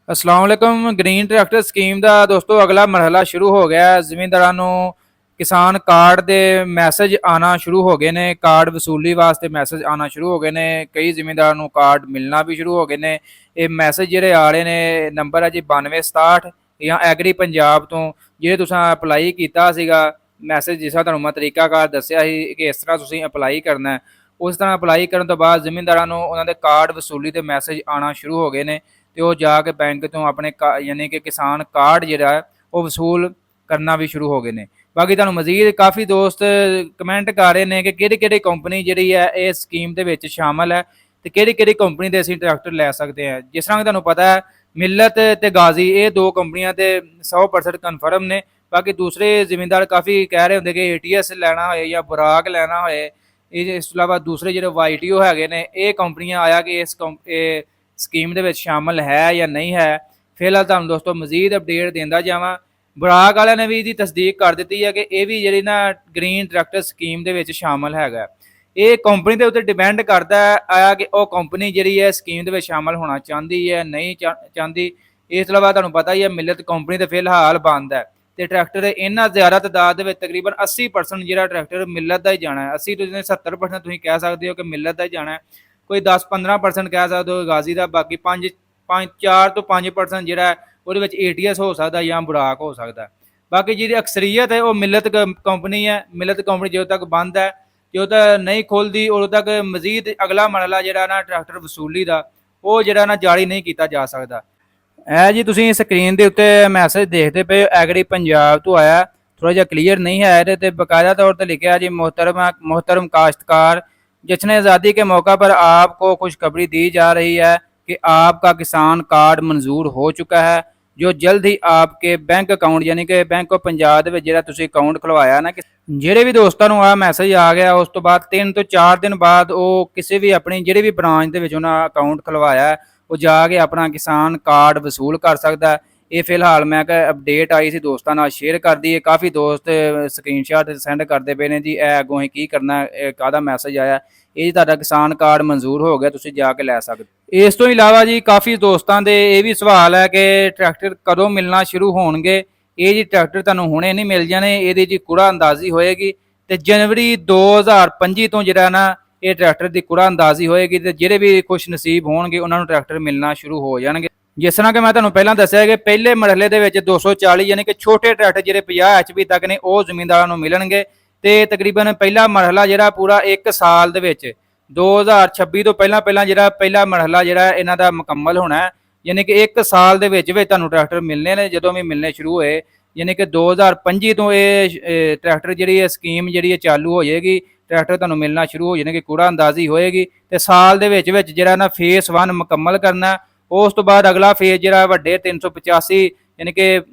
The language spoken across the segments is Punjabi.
अस्सलाम वालेकुम। ग्रीन ट्रैक्टर स्कीम का दोस्तों अगला मरहला शुरू हो गया। ਜ਼ਿਮੀਂਦਾਰਾਂ ਨੂੰ किसान कार्ड ਦੇ मैसेज आना शुरू हो गए ने। कार्ड वसूली वास्ते मैसेज आना शुरू हो गए ने। कई ਜ਼ਿਮੀਂਦਾਰਾਂ ਨੂੰ कार्ड मिलना भी शुरू हो गए ने। ये मैसेज ਜਿਹੜੇ आ रहे ने नंबर है जी 9267 ਜਾਂ ਐਗਰੀ ਪੰਜਾਬ ਤੋਂ ਜਿਹੜੇ ਤੁਸੀਂ ਅਪਲਾਈ ਕੀਤਾ ਸੀਗਾ ਮੈਸੇਜ ਜਿਸ ਤਰ੍ਹਾਂ ਤੁਹਾਨੂੰ ਮੈਂ ਤਰੀਕਾਕਾਰ ਦੱਸਿਆ ਸੀ ਕਿ ਇਸ ਤਰ੍ਹਾਂ ਤੁਸੀਂ ਅਪਲਾਈ ਕਰਨਾ ਉਸ ਤਰ੍ਹਾਂ ਅਪਲਾਈ ਕਰਨ ਤੋਂ ਬਾਅਦ ਜ਼ਿਮੀਂਦਾਰਾਂ ਨੂੰ ਉਹਨਾਂ ਦੇ ਕਾਰਡ ਵਸੂਲੀ ਦੇ ਮੈਸੇਜ ਆਉਣਾ ਸ਼ੁਰੂ ਹੋ ਗਏ ਨੇ ਤੇ ਉਹ ਜਾ ਕੇ ਬੈਂਕ ਤੋਂ ਆਪਣੇ ਯਾਨੀ ਕਿ ਕਿਸਾਨ ਕਾਰਡ ਜਿਹੜਾ ਉਹ ਵਸੂਲ ਕਰਨਾ ਵੀ ਸ਼ੁਰੂ ਹੋ ਗਏ ਨੇ। ਬਾਕੀ ਤੁਹਾਨੂੰ ਮਜ਼ੀਦ ਕਾਫੀ ਦੋਸਤ ਕਮੈਂਟ ਕਰ ਰਹੇ ਨੇ ਕਿ ਕਿਹੜੀ ਕਿਹੜੀ ਕੰਪਨੀ ਜਿਹੜੀ ਹੈ ਇਹ ਸਕੀਮ ਦੇ ਵਿੱਚ ਸ਼ਾਮਲ ਹੈ ਤੇ ਕਿਹੜੀ ਕਿਹੜੀ ਕੰਪਨੀ ਦੇ ਅਸੀਂ ਟਰੈਕਟਰ ਲੈ ਸਕਦੇ ਹਾਂ। ਜਿਸ ਤਰ੍ਹਾਂ ਕਿ ਤੁਹਾਨੂੰ ਪਤਾ ਹੈ ਮਿਲਤ ਤੇ ਗਾਜ਼ੀ ਇਹ ਦੋ ਕੰਪਨੀਆਂ ਤੇ 100% ਕਨਫਰਮ ਨੇ। ਬਾਕੀ ਦੂਸਰੇ ਜ਼ਿਮੀਂਦਾਰ ਕਾਫੀ ਕਹਿ ਰਹੇ ਹੁੰਦੇ ਕਿ ਏਟੀਐਸ ਲੈਣਾ ਹੋਏ ਜਾਂ ਬਰਾਕ ਲੈਣਾ ਹੋਏ। ਇਸ ਤੋਂ ਇਲਾਵਾ ਦੂਸਰੇ ਜਿਹੜੇ ਵਾਈਟੀਓ ਹੈਗੇ ਨੇ ਇਹ ਕੰਪਨੀਆਂ ਆਇਆ ਕਿ ਇਸ ਸਕੀਮ ਦੇ ਵਿੱਚ ਸ਼ਾਮਲ ਹੈ ਜਾਂ ਨਹੀਂ ਹੈ। ਫਿਲਹਾਲ ਤੁਹਾਨੂੰ ਦੋਸਤੋ ਮਜ਼ੀਦ ਅਪਡੇਟ ਦਿੰਦਾ ਜਾਵਾਂ। ਬਰਾਕ ਵਾਲਿਆਂ ਨੇ ਵੀ ਇਹਦੀ ਤਸਦੀਕ ਕਰ ਦਿੱਤੀ ਹੈ ਕਿ ਇਹ ਵੀ ਜਿਹੜੀ ਨਾ ਗ੍ਰੀਨ ਟਰੈਕਟਰ ਸਕੀਮ ਦੇ ਵਿੱਚ ਸ਼ਾਮਲ ਹੈਗਾ। ਇਹ ਕੰਪਨੀ ਦੇ ਉੱਤੇ ਡਿਪੈਂਡ ਕਰਦਾ ਆ ਕਿ ਉਹ ਕੰਪਨੀ ਜਿਹੜੀ ਹੈ ਸਕੀਮ ਦੇ ਵਿੱਚ ਸ਼ਾਮਲ ਹੋਣਾ ਚਾਹੁੰਦੀ ਹੈ ਨਹੀਂ ਚਾਹੁੰਦੀ। ਇਸ ਤੋਂ ਇਲਾਵਾ ਤੁਹਾਨੂੰ ਪਤਾ ਹੀ ਹੈ ਮਿਲਤ ਕੰਪਨੀ ਤੇ ਫਿਲਹਾਲ ਬੰਦ ਹੈ ਤੇ ਟਰੈਕਟਰ ਇਹਨਾਂ ਜ਼ਿਆਦਾ ਤਾਦਾਦ ਦੇ ਵਿੱਚ ਤਕਰੀਬਨ 80% ਜਿਹੜਾ ਟਰੈਕਟਰ ਮਿਲਤ ਦਾ ਹੀ ਜਾਣਾ ਹੈ। 80 ਤੋਂ 70% ਤੁਸੀਂ ਕਹਿ ਸਕਦੇ ਹੋ ਕਿ ਮਿਲਤ ਦਾ ਹੀ ਜਾਣਾ ਹੈ। ਕੋਈ 10-15% ਕਹਿ ਸਕਦੇ ਹੋ ਗਾਜ਼ੀ ਦਾ। ਬਾਕੀ 4 ਤੋਂ 5% ਜਿਹੜਾ ਉਹਦੇ ਵਿੱਚ ਏਟੀਐਸ ਹੋ ਸਕਦਾ ਜਾਂ ਬੁਰਾਕ ਹੋ ਸਕਦਾ। ਬਾਕੀ ਜਿਹੜੀ ਅਕਸਰੀਅਤ ਹੈ ਉਹ ਮਿਲਤ ਕੰਪਨੀ ਹੈ। ਮਿਲਤ ਕੰਪਨੀ ਜਦੋਂ ਤੱਕ ਬੰਦ ਹੈ ਜਦੋਂ ਤੱਕ ਨਹੀਂ ਖੁੱਲਦੀ ਉਦੋਂ ਤੱਕ ਮਜ਼ੀਦ ਅਗਲਾ ਮਰਹਲਾ ਜਿਹੜਾ ਨਾ ਟਰੈਕਟਰ ਵਸੂਲੀ ਦਾ ਉਹ ਜਿਹੜਾ ਨਾ ਜਾਰੀ ਨਹੀਂ ਕੀਤਾ ਜਾ ਸਕਦਾ। ਇਹ ਜੀ ਤੁਸੀਂ ਸਕਰੀਨ ਦੇ ਉੱਤੇ ਮੈਸੇਜ ਦੇਖਦੇ ਪਏ ਹੋ ਐਗਰੀ ਪੰਜਾਬ ਤੋਂ ਆਇਆ। थोड़ा जहा क्लीयर नहीं है। ਇਹਦੇ बाकायदा तौर पर लिखा है जी मोहतरम काश्तकार जश्न आज़ादी के मौका पर आपको खुशखबरी दी जा रही है कि आपका किसान कार्ड मंजूर हो चुका है जो जल्द ही आपके बैंक अकाउंट यानी कि बैंक ऑफ पंजाब ਦੇ ਜਿਹੜਾ ਤੁਸੀਂ ਅਕਾਊਂਟ ਖੁਲਵਾਇਆ ਨਾ ਜਿਹੜੇ ਵੀ ਦੋਸਤਾਂ ਨੂੰ ਆ ਮੈਸੇਜ ਆ ਗਿਆ ਉਸ ਤੋਂ ਬਾਅਦ 3 ਤੋਂ 4 ਦਿਨ ਬਾਅਦ ਉਹ ਕਿਸੇ ਵੀ ਆਪਣੀ ਜਿਹੜੇ ਵੀ ਬ੍ਰਾਂਚ ਦੇ ਵਿੱਚ ਉਹਨਾਂ ਅਕਾਊਂਟ ਖੁਲਵਾਇਆ ਉਹ ਜਾ ਕੇ ਆਪਣਾ ਕਿਸਾਨ ਕਾਰਡ ਵਸੂਲ ਕਰ ਸਕਦਾ। ਇਹ ਫਿਲਹਾਲ ਮੈਂ ਕਿਹਾ ਅਪਡੇਟ ਆਈ ਸੀ ਦੋਸਤਾਂ ਨਾਲ ਸ਼ੇਅਰ ਕਰ ਦਈਏ। ਕਾਫੀ ਦੋਸਤ ਸਕਰੀਨਸ਼ਾਟ ਸੈਂਡ ਕਰਦੇ ਪਏ ਨੇ ਜੀ ਇਹ ਅੱਗੋਂ ਅਸੀਂ ਕੀ ਕਰਨਾ ਕਾਹਦਾ ਮੈਸੇਜ ਆਇਆ। ਇਹ ਜੀ ਤੁਹਾਡਾ ਕਿਸਾਨ ਕਾਰਡ ਮਨਜ਼ੂਰ ਹੋ ਗਿਆ ਤੁਸੀਂ ਜਾ ਕੇ ਲੈ ਸਕਦੇ। ਇਸ ਤੋਂ ਇਲਾਵਾ ਜੀ ਕਾਫੀ ਦੋਸਤਾਂ ਦੇ ਇਹ ਵੀ ਸਵਾਲ ਹੈ ਕਿ ਟਰੈਕਟਰ ਕਦੋਂ ਮਿਲਣਾ ਸ਼ੁਰੂ ਹੋਣਗੇ। ਇਹ ਜੀ ਟਰੈਕਟਰ ਤੁਹਾਨੂੰ ਹੁਣੇ ਨਹੀਂ ਮਿਲ ਜਾਣੇ। ਇਹਦੀ ਜੀ ਕੁੜਾ ਅੰਦਾਜ਼ੀ ਹੋਏਗੀ ਤੇ ਜਨਵਰੀ 2025 ਤੋਂ ਜਿਹੜਾ ਨਾ ਇਹ ਟਰੈਕਟਰ ਦੀ ਕੁੜਾ ਅੰਦਾਜ਼ੀ ਹੋਏਗੀ ਤੇ ਜਿਹੜੇ ਵੀ ਖੁਸ਼ ਨਸੀਬ ਹੋਣਗੇ ਉਹਨਾਂ ਨੂੰ ਟਰੈਕਟਰ ਮਿਲਣਾ ਸ਼ੁਰੂ ਹੋ ਜਾਣਗੇ। ਜਿਸ ਤਰ੍ਹਾਂ ਕਿ ਮੈਂ ਤੁਹਾਨੂੰ ਪਹਿਲਾਂ ਦੱਸਿਆ ਕਿ ਪਹਿਲੇ ਮਰਹਲੇ ਦੇ ਵਿੱਚ 240 ਯਾਨੀ ਕਿ ਛੋਟੇ ਟਰੈਕਟਰ ਜਿਹੜੇ 50 HP ਤੱਕ ਨੇ ਉਹ ਜ਼ਮੀਂਦਾਰਾਂ ਨੂੰ ਮਿਲਣਗੇ ਤੇ ਤਕਰੀਬਨ ਪਹਿਲਾ ਮਰਹਲਾ ਜਿਹੜਾ ਪੂਰਾ 1 ਸਾਲ ਦੇ ਵਿੱਚ 2026 ਤੋਂ ਪਹਿਲਾਂ ਜਿਹੜਾ ਪਹਿਲਾ ਮਰਹਲਾ ਜਿਹੜਾ ਇਹਨਾਂ ਦਾ ਮੁਕੰਮਲ ਹੋਣਾ ਹੈ। ਯਾਨੀ ਕਿ 1 ਸਾਲ ਦੇ ਵਿੱਚ ਤੁਹਾਨੂੰ ਟਰੈਕਟਰ ਮਿਲਣੇ ਨੇ। ਜਦੋਂ ਵੀ ਮਿਲਣੇ ਸ਼ੁਰੂ ਹੋਏ ਯਾਨੀ ਕਿ 2025 ਤੋਂ ਇਹ ਟਰੈਕਟਰ ਜਿਹੜੀ ਇਹ ਸਕੀਮ ਜਿਹੜੀ ਇਹ ਚਾਲੂ ਹੋ ਜਾਏਗੀ। ਟਰੈਕਟਰ ਤੁਹਾਨੂੰ ਮਿਲਣਾ ਸ਼ੁਰੂ ਹੋ ਜਾਣਗੇ ਕੂੜਾ ਅੰਦਾਜ਼ੀ ਹੋਏਗੀ ਤੇ ਸਾਲ ਦੇ ਵਿੱਚ ਜਿਹੜਾ ਨਾ ਫੇਸ 1 ਮੁਕੰਮਲ ਕਰਨਾ। ਉਸ ਤੋਂ ਬਾਅਦ ਅਗਲਾ ਫੇਜ਼ ਜਿਹੜਾ ਵੱਡੇ 385 ਯਾਨੀ ਕਿ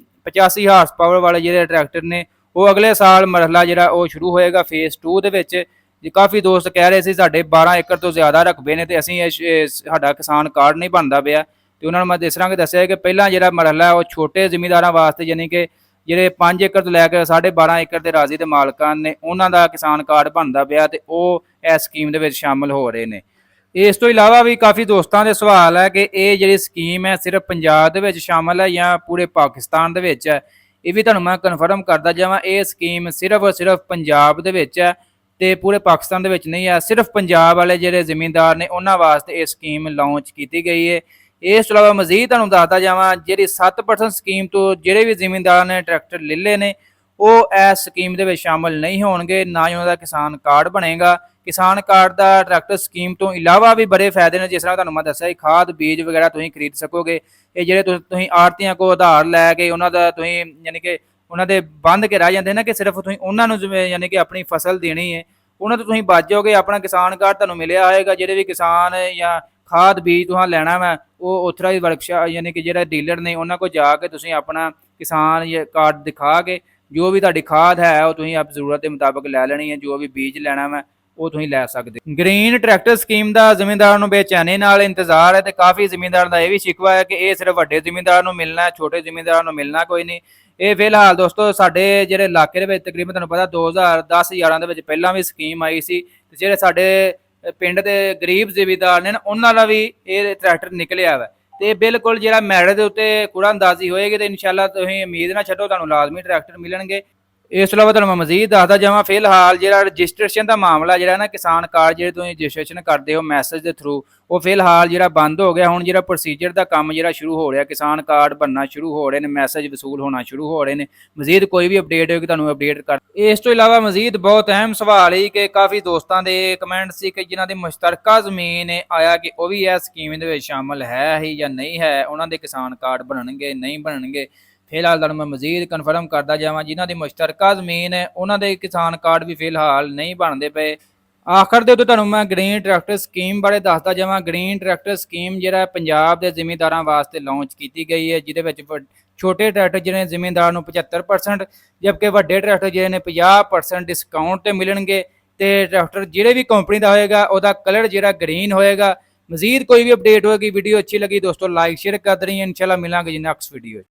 85 ਹਾਰਸ ਪਾਵਰ ਵਾਲੇ ਜਿਹੜੇ ਟਰੈਕਟਰ ਨੇ ਉਹ ਅਗਲੇ ਸਾਲ ਮਰਹਲਾ ਜਿਹੜਾ ਉਹ ਸ਼ੁਰੂ ਹੋਏਗਾ ਫੇਜ਼ 2 ਦੇ ਵਿੱਚ। ਕਾਫੀ ਦੋਸਤ ਕਹਿ ਰਹੇ ਸੀ ਸਾਡੇ 12 ਏਕੜ ਤੋਂ ਜ਼ਿਆਦਾ ਰਕਬੇ ਨੇ ਤੇ ਅਸੀਂ ਸਾਡਾ ਕਿਸਾਨ ਕਾਰਡ ਨਹੀਂ ਬਣਦਾ ਪਿਆ ਤੇ ਉਹਨਾਂ ਨੂੰ ਮੈਂ ਇਸ ਤਰ੍ਹਾਂ ਕਿ ਦੱਸਿਆ ਕਿ ਪਹਿਲਾਂ ਜਿਹੜਾ ਮਰਹਲਾ ਉਹ ਛੋਟੇ ਜ਼ਿਮੀਂਦਾਰਾਂ ਵਾਸਤੇ ਯਾਨੀ ਕਿ ਜਿਹੜੇ 5 ਏਕੜ ਤੋਂ ਲੈ ਕੇ 12.5 ਏਕੜ ਦੇ ਰਾਜ਼ੀ ਦੇ ਮਾਲਕਾਂ ਨੇ ਉਹਨਾਂ ਦਾ ਕਿਸਾਨ ਕਾਰਡ ਬਣਦਾ ਪਿਆ ਤੇ ਉਹ ਇਸ ਸਕੀਮ ਦੇ ਵਿੱਚ ਸ਼ਾਮਲ ਹੋ ਰਹੇ ਨੇ। ਇਸ ਤੋਂ ਇਲਾਵਾ ਵੀ ਕਾਫੀ ਦੋਸਤਾਂ ਦੇ ਸਵਾਲ ਹੈ ਕਿ ਇਹ ਜਿਹੜੀ ਸਕੀਮ ਹੈ ਸਿਰਫ ਪੰਜਾਬ ਦੇ ਵਿੱਚ ਸ਼ਾਮਲ ਹੈ ਜਾਂ ਪੂਰੇ ਪਾਕਿਸਤਾਨ ਦੇ ਵਿੱਚ ਹੈ। ਇਹ ਵੀ ਤੁਹਾਨੂੰ ਮੈਂ ਕਨਫਰਮ ਕਰਦਾ ਜਾਵਾਂ ਇਹ ਸਕੀਮ ਸਿਰਫ ਪੰਜਾਬ ਦੇ ਵਿੱਚ ਹੈ ਤੇ ਪੂਰੇ ਪਾਕਿਸਤਾਨ ਦੇ ਵਿੱਚ ਨਹੀਂ ਹੈ। ਸਿਰਫ ਪੰਜਾਬ ਵਾਲੇ ਜਿਹੜੇ ਜ਼ਿਮੀਂਦਾਰ ਨੇ ਉਹਨਾਂ ਵਾਸਤੇ ਇਹ ਸਕੀਮ ਲਾਂਚ ਕੀਤੀ ਗਈ ਹੈ। ਇਸ ਤੋਂ ਇਲਾਵਾ ਮਜ਼ੀਦ ਤੁਹਾਨੂੰ ਦੱਸਦਾ ਜਾਵਾਂ ਜਿਹੜੀ 7% ਸਕੀਮ ਤੋਂ ਜਿਹੜੇ ਵੀ ਜ਼ਿਮੀਂਦਾਰ ਨੇ ਟਰੈਕਟਰ ਲੈ ਲਏ ਨੇ ਉਹ ਇਸ ਸਕੀਮ ਦੇ ਵਿੱਚ ਸ਼ਾਮਲ ਨਹੀਂ ਹੋਣਗੇ ਨਾ ਹੀ ਉਹਨਾਂ ਦਾ ਕਿਸਾਨ ਕਾਰਡ ਬਣੇਗਾ। ਕਿਸਾਨ ਕਾਰਡ ਦਾ ਟਰੈਕਟਰ ਸਕੀਮ ਤੋਂ ਇਲਾਵਾ ਵੀ ਬੜੇ ਫਾਇਦੇ ਨੇ। ਜਿਸ ਤਰ੍ਹਾਂ ਤੁਹਾਨੂੰ ਮੈਂ ਦੱਸਿਆ ਖਾਦ ਬੀਜ ਵਗੈਰਾ ਤੁਸੀਂ ਖਰੀਦ ਸਕੋਗੇ। ਇਹ ਜਿਹੜੇ ਤੁਸੀਂ ਆੜਤੀਆਂ ਕੋਲ ਉਧਾਰ ਲੈ ਕੇ ਉਹਨਾਂ ਦਾ ਤੁਸੀਂ ਯਾਨੀ ਕਿ ਉਹਨਾਂ ਦੇ ਬੰਦ ਕੇ ਰਹਿ ਜਾਂਦੇ ਨਾ ਕਿ ਸਿਰਫ ਤੁਸੀਂ ਉਹਨਾਂ ਨੂੰ ਯਾਨੀ ਕਿ ਆਪਣੀ ਫਸਲ ਦੇਣੀ ਹੈ ਉਹਨਾਂ ਤੋਂ ਤੁਸੀਂ ਬਚ ਜਾਓਗੇ। ਆਪਣਾ ਕਿਸਾਨ ਕਾਰਡ ਤੁਹਾਨੂੰ ਮਿਲਿਆ ਹੋਏਗਾ। ਜਿਹੜੇ ਵੀ ਕਿਸਾਨ ਜਾਂ ਖਾਦ ਬੀਜ ਤੁਸੀਂ ਲੈਣਾ ਵਾ ਉਹ ਆਥੋਰਾਈਜ਼ ਵਰਕਸ਼ਾਪ ਯਾਨੀ ਕਿ ਜਿਹੜਾ ਡੀਲਰ ਨੇ ਉਹਨਾਂ ਕੋਲ ਜਾ ਕੇ ਤੁਸੀਂ ਆਪਣਾ ਕਿਸਾਨ ਕਾਰਡ ਦਿਖਾ ਕੇ ਜੋ ਵੀ ਤੁਹਾਡੀ ਖਾਦ ਹੈ ਉਹ ਤੁਸੀਂ ਆਪ ਜ਼ਰੂਰਤ ਦੇ ਮੁਤਾਬਕ ਲੈ ਲੈਣੀ ਹੈ। ਜੋ ਵੀ ਬੀਜ ਲੈਣਾ ਵਾ ਉਹ ਤੁਸੀਂ ਲੈ ਸਕਦੇ। ਗ੍ਰੀਨ ਟਰੈਕਟਰ ਸਕੀਮ ਦਾ ਜ਼ਿਮੀਂਦਾਰਾਂ ਨੂੰ ਬੇਚੈਨੀ ਨਾਲ ਇੰਤਜ਼ਾਰ ਹੈ ਤੇ ਕਾਫੀ ਜ਼ਿਮੀਂਦਾਰਾਂ ਦਾ ਇਹ ਵੀ ਸ਼ਿਕਵਾ ਹੈ ਕਿ ਇਹ ਸਿਰਫ ਵੱਡੇ ਜ਼ਿਮੀਂਦਾਰਾਂ ਨੂੰ ਮਿਲਣਾ ਛੋਟੇ ਜ਼ਿਮੀਂਦਾਰਾਂ ਨੂੰ ਮਿਲਣਾ ਕੋਈ ਨਹੀਂ। ਇਹ ਫਿਲਹਾਲ ਦੋਸਤੋ ਸਾਡੇ ਜਿਹੜੇ ਇਲਾਕੇ ਦੇ ਵਿੱਚ ਤਕਰੀਬਨ ਤੁਹਾਨੂੰ ਪਤਾ 2010-11 ਦੇ ਵਿੱਚ ਪਹਿਲਾਂ ਵੀ ਸਕੀਮ ਆਈ ਸੀ ਤੇ ਜਿਹੜੇ ਸਾਡੇ ਪਿੰਡ ਦੇ ਗਰੀਬ ਜ਼ਿਮੀਂਦਾਰ ਨੇ ਉਹਨਾਂ ਦਾ ਵੀ ਇਹ ਟਰੈਕਟਰ ਨਿਕਲਿਆ ਵਾ। ਤੇ ਬਿਲਕੁਲ ਜਿਹੜਾ ਮੈਰਿਟ ਦੇ ਉੱਤੇ ਕੂੜਾ ਅੰਦਾਜ਼ੀ ਹੋਏਗੀ ਤੇ ਇਨਸ਼ਾਅੱਲਾ ਤੁਸੀਂ ਉਮੀਦ ਨਾ ਛੱਡੋ, ਤੁਹਾਨੂੰ ਲਾਜ਼ਮੀ ਟਰੈਕਟਰ ਮਿਲਣਗੇ। ਇਸ ਤੋਂ ਇਲਾਵਾ ਤੁਹਾਨੂੰ ਮੈਂ ਮਜ਼ੀਦ ਦੱਸਦਾ ਜਾਵਾਂ, ਫਿਲਹਾਲ ਜਿਹੜਾ ਰਜਿਸਟ੍ਰੇਸ਼ਨ ਦਾ ਮਾਮਲਾ ਜਿਹੜਾ ਨਾ ਕਿਸਾਨ ਕਾਰਡ ਜਿਹੜੇ ਤੁਸੀਂ ਰਜਿਸਟ੍ਰੇਸ਼ਨ ਕਰਦੇ ਹੋ ਮੈਸੇਜ ਦੇ ਥਰੂ, ਉਹ ਫਿਲਹਾਲ ਜਿਹੜਾ ਬੰਦ ਹੋ ਗਿਆ। ਹੁਣ ਜਿਹੜਾ ਪ੍ਰੋਸੀਜਰ ਦਾ ਕੰਮ ਜਿਹੜਾ ਸ਼ੁਰੂ ਹੋ ਰਿਹਾ, ਕਿਸਾਨ ਕਾਰਡ ਬਣਨਾ ਸ਼ੁਰੂ ਹੋ ਰਹੇ ਨੇ, ਮੈਸੇਜ ਵਸੂਲ ਹੋਣਾ ਸ਼ੁਰੂ ਹੋ ਰਹੇ ਨੇ। ਮਜ਼ੀਦ ਕੋਈ ਵੀ ਅਪਡੇਟ ਹੋਏਗੀ ਤੁਹਾਨੂੰ ਅਪਡੇਟ ਕਰ। ਇਸ ਤੋਂ ਇਲਾਵਾ ਮਜ਼ੀਦ ਬਹੁਤ ਅਹਿਮ ਸਵਾਲ ਹੈ ਕਿ ਕਾਫੀ ਦੋਸਤਾਂ ਦੇ ਕਮੈਂਟ ਸੀ ਕਿ ਜਿਨ੍ਹਾਂ ਦੀ ਮੁਸ਼ਤਰਕਾ ਜ਼ਮੀਨ ਆਇਆ ਕਿ ਉਹ ਵੀ ਇਸ ਸਕੀਮ ਦੇ ਵਿੱਚ ਸ਼ਾਮਲ ਹੈ ਹੀ ਜਾਂ ਨਹੀਂ ਹੈ, ਉਹਨਾਂ ਦੇ ਕਿਸਾਨ ਕਾਰਡ ਬਣਨਗੇ ਨਹੀਂ ਬਣਨਗੇ। ਫਿਲਹਾਲ ਤੁਹਾਨੂੰ ਮੈਂ ਮਜ਼ੀਦ ਕਨਫਰਮ ਕਰਦਾ ਜਾਵਾਂ, ਜਿਨ੍ਹਾਂ ਦੀ ਮੁਸ਼ਤਰਕਾ ਜ਼ਮੀਨ ਹੈ ਉਹਨਾਂ ਦੇ ਕਿਸਾਨ ਕਾਰਡ ਵੀ ਫਿਲਹਾਲ ਨਹੀਂ ਬਣਦੇ ਪਏ। ਆਖਰ ਦੇ ਉੱਤੇ ਤੁਹਾਨੂੰ ਮੈਂ ਗ੍ਰੀਨ ਟਰੈਕਟਰ ਸਕੀਮ ਬਾਰੇ ਦੱਸਦਾ ਜਾਵਾਂ। ਗ੍ਰੀਨ ਟਰੈਕਟਰ ਸਕੀਮ ਜਿਹੜਾ ਪੰਜਾਬ ਦੇ ਜ਼ਿਮੀਂਦਾਰਾਂ ਵਾਸਤੇ ਲਾਂਚ ਕੀਤੀ ਗਈ ਹੈ, ਜਿਹਦੇ ਵਿੱਚ ਛੋਟੇ ਟਰੈਕਟਰ ਜਿਹੜੇ ਜ਼ਿਮੀਂਦਾਰ ਨੂੰ 75%, ਜਦਕਿ ਵੱਡੇ ਟਰੈਕਟਰ ਜਿਹੜੇ ਨੇ 50% ਡਿਸਕਾਊਂਟ ਤੇ ਮਿਲਣਗੇ। ਤੇ ਟਰੈਕਟਰ ਜਿਹੜੇ ਵੀ ਕੰਪਨੀ ਦਾ ਹੋਏਗਾ ਉਹਦਾ ਕਲਰ ਜਿਹੜਾ ਗ੍ਰੀਨ ਹੋਏਗਾ। ਮਜ਼ੀਦ ਕੋਈ ਵੀ ਅਪਡੇਟ ਹੋਏਗੀ, ਵੀਡੀਓ ਅੱਛੀ ਲੱਗੀ ਦੋਸਤੋ ਲਾਈਕ ਸ਼ੇਅਰ ਕਰ ਦੇਣੀ। ਇਨਸ਼ਾਅੱਲਾ ਮਿਲਾਂਗੇ ਜੀ ਨੈਕਸਟ ਵੀਡੀਓ।